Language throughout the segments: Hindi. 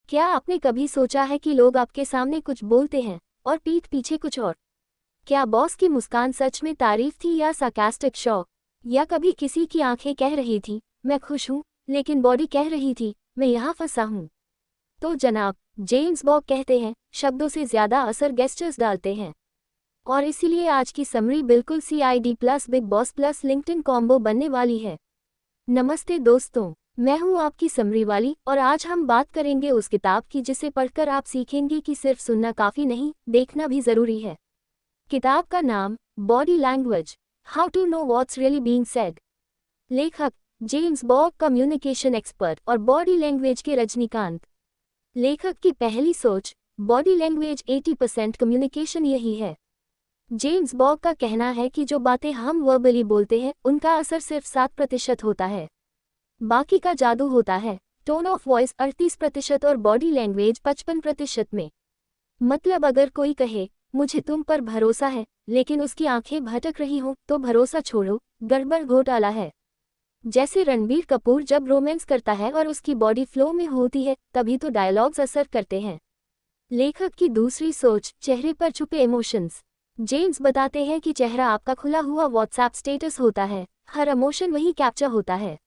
क्या आपने कभी सोचा है कि लोग आपके सामने कुछ बोलते हैं और पीठ पीछे कुछ और? क्या बॉस की मुस्कान सच में तारीफ थी या सार्कास्टिक शौक? या कभी किसी की आंखें कह रही थी मैं खुश हूं, लेकिन बॉडी कह रही थी मैं यहाँ फंसा हूं? तो जनाब, जेम्स बॉब कहते हैं शब्दों से ज्यादा असर गेस्चर्स डालते हैं। और इसीलिए आज की समरी बिल्कुल CID plus big boss plus LinkedIn combo बनने वाली है। नमस्ते दोस्तों, मैं हूं आपकी समरी वाली और आज हम बात करेंगे उस किताब की जिसे पढ़कर आप सीखेंगे कि सिर्फ सुनना काफ़ी नहीं, देखना भी ज़रूरी है। किताब का नाम body language, how to know what's really being said. लेखक जेम्स बॉब, कम्युनिकेशन एक्सपर्ट और बॉडी लैंग्वेज के रजनीकांत। लेखक की पहली सोच, बॉडी लैंग्वेज 80% कम्युनिकेशन यही है। जेम्स बॉब का कहना है कि जो बातें हम वर्बली बोलते हैं उनका असर सिर्फ 7% होता है, बाकी का जादू होता है टोन ऑफ वॉइस 38% और बॉडी लैंग्वेज 55% में। मतलब अगर कोई कहे मुझे तुम पर भरोसा है लेकिन उसकी आंखें भटक रही हो तो भरोसा छोड़ो, गड़बड़ घोटाला है। जैसे रणबीर कपूर जब रोमांस करता है और उसकी बॉडी फ्लो में होती है तभी तो डायलॉग्स असर करते हैं। लेखक की दूसरी सोच, चेहरे पर छुपे इमोशंस। जेम्स बताते हैं कि चेहरा आपका खुला हुआ व्हाट्सएप स्टेटस होता है, हर इमोशन वही कैप्चर होता है।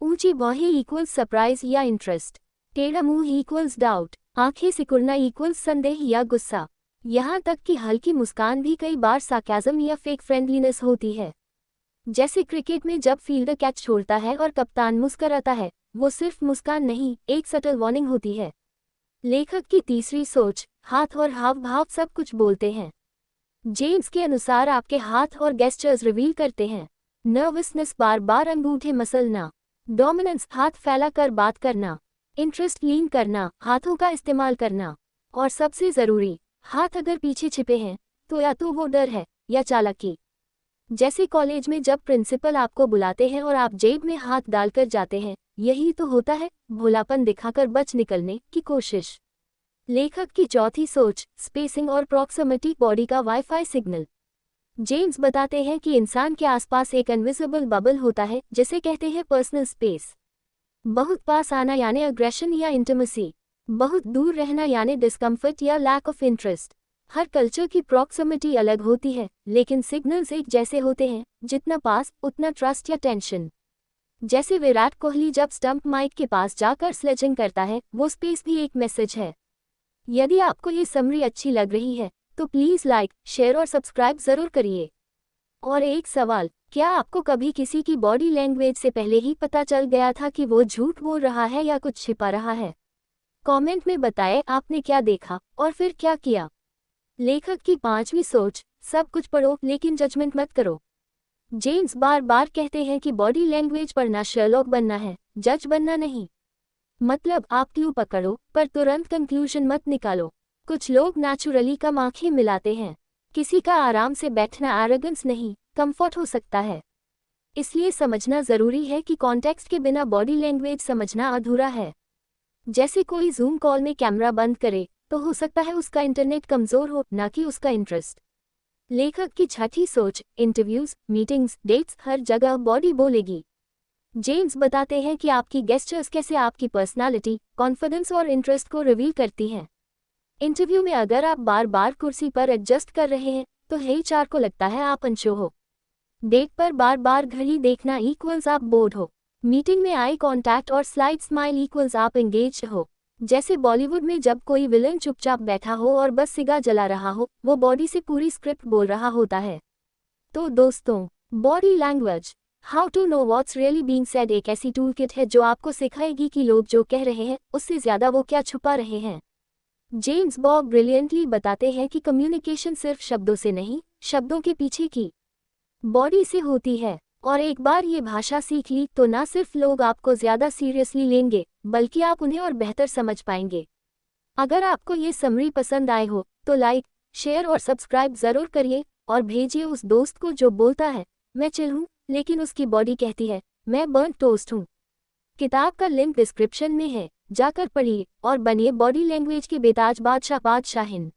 ऊंची बाहें इक्वल्स सरप्राइज या इंटरेस्ट, टेढ़ा मुंह इक्वल्स डाउट, आंखें सिकुड़ना इक्वल्स संदेह या गुस्सा। यहाँ तक कि हल्की मुस्कान भी कई बार सार्काज़म या फेक फ्रेंडलीनेस होती है। जैसे क्रिकेट में जब फील्डर कैच छोड़ता है और कप्तान मुस्कराता है, वो सिर्फ मुस्कान नहीं, एक सटल वार्निंग होती है। लेखक की तीसरी सोच, हाथ और हाव भाव सब कुछ बोलते हैं। जेम्स के अनुसार आपके हाथ और गेस्चर्स रिवील करते हैं नर्वसनेस, बार बार अंगूठे मसलना, डोमिनेंस, हाथ फैलाकर बात करना, इंटरेस्ट लीन करना, हाथों का इस्तेमाल करना, और सबसे ज़रूरी, हाथ अगर पीछे छिपे हैं तो या तो वो डर है या चालाकी। जैसे कॉलेज में जब प्रिंसिपल आपको बुलाते हैं और आप जेब में हाथ डालकर जाते हैं, यही तो होता है, भोलापन दिखाकर बच निकलने की कोशिश। लेखक की चौथी सोच, स्पेसिंग और प्रॉक्सिमिटी, बॉडी का वाईफाई सिग्नल। जेम्स बताते हैं कि इंसान के आसपास एक इनविजिबल बबल होता है जिसे कहते हैं पर्सनल स्पेस। बहुत पास आना यानी अग्रेशन या इंटिमेसी, बहुत दूर रहना यानी डिस्कम्फर्ट या लैक ऑफ इंटरेस्ट। हर कल्चर की प्रॉक्सिमिटी अलग होती है लेकिन सिग्नल्स एक जैसे होते हैं, जितना पास उतना ट्रस्ट या टेंशन। जैसे विराट कोहली जब स्टंप माइक के पास जाकर स्लेजिंग करता है, वो स्पेस भी एक मैसेज है। यदि आपको ये समरी अच्छी लग रही है तो प्लीज़ लाइक, शेयर और सब्सक्राइब ज़रूर करिए। और एक सवाल, क्या आपको कभी किसी की बॉडी लैंग्वेज से पहले ही पता चल गया था कि वो झूठ बोल रहा है या कुछ छिपा रहा है? कमेंट में बताएं आपने क्या देखा और फिर क्या किया। लेखक की पांचवी सोच, सब कुछ पढ़ो लेकिन जजमेंट मत करो। जेम्स बार बार कहते हैं कि बॉडी लैंग्वेज पढ़ना शर्लॉक बनना है, जज बनना नहीं। मतलब आप क्यों पकड़ो पर तुरंत कंक्लूजन मत निकालो। कुछ लोग नेचुरली कम आंखें मिलाते हैं, किसी का आराम से बैठना एरोगेंस नहीं, कंफर्ट हो सकता है। इसलिए समझना ज़रूरी है कि कॉन्टेक्स्ट के बिना बॉडी लैंग्वेज समझना अधूरा है। जैसे कोई जूम कॉल में कैमरा बंद करे तो हो सकता है उसका इंटरनेट कमज़ोर हो, ना कि उसका इंटरेस्ट। लेखक की छठी सोच, इंटरव्यूज़, मीटिंग्स, डेट्स, हर जगह बॉडी बोलेगी। जेम्स बताते हैं कि आपकी गेस्चर्स कैसे आपकी पर्सनालिटी, कॉन्फिडेंस और इंटरेस्ट को रिवील करती हैं। इंटरव्यू में अगर आप बार बार कुर्सी पर एडजस्ट कर रहे हैं तो HR को लगता है आप अनशो हो। डेट पर बार बार घड़ी देखना इक्वल्स आप बोर्ड हो। मीटिंग में आई कांटेक्ट और स्लाइड स्माइल इक्वल्स आप एंगेज हो। जैसे बॉलीवुड में जब कोई विलन चुपचाप बैठा हो और बस सिगा जला रहा हो, वो बॉडी से पूरी स्क्रिप्ट बोल रहा होता है। तो दोस्तों, body language, how to know what's really being said एक ऐसी टूल किट है जो आपको सिखाएगी कि लोग जो कह रहे हैं उससे ज़्यादा वो क्या छुपा रहे हैं। जेम्स बॉब ब्रिलियंटली बताते हैं कि कम्युनिकेशन सिर्फ शब्दों से नहीं, शब्दों के पीछे की बॉडी से होती है। और एक बार ये भाषा सीख ली तो ना सिर्फ लोग आपको ज़्यादा सीरियसली लेंगे बल्कि आप उन्हें और बेहतर समझ पाएंगे। अगर आपको ये समरी पसंद आए हो तो लाइक, शेयर और सब्सक्राइब ज़रूर करिए और भेजिए उस दोस्त को जो बोलता है मैं चिल हूँ लेकिन उसकी बॉडी कहती है मैं बर्न टोस्ट हूँ। किताब का लिंक डिस्क्रिप्शन में है, जाकर पढ़िए और बनिए बॉडी लैंग्वेज के बेताज बादशाहिन।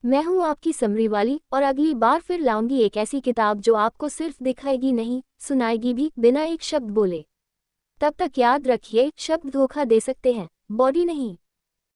मैं हूँ आपकी समरी वाली और अगली बार फिर लाऊंगी एक ऐसी किताब जो आपको सिर्फ दिखाएगी नहीं, सुनाएगी भी बिना एक शब्द बोले। तब तक याद रखिए, शब्द धोखा दे सकते हैं, बॉडी नहीं।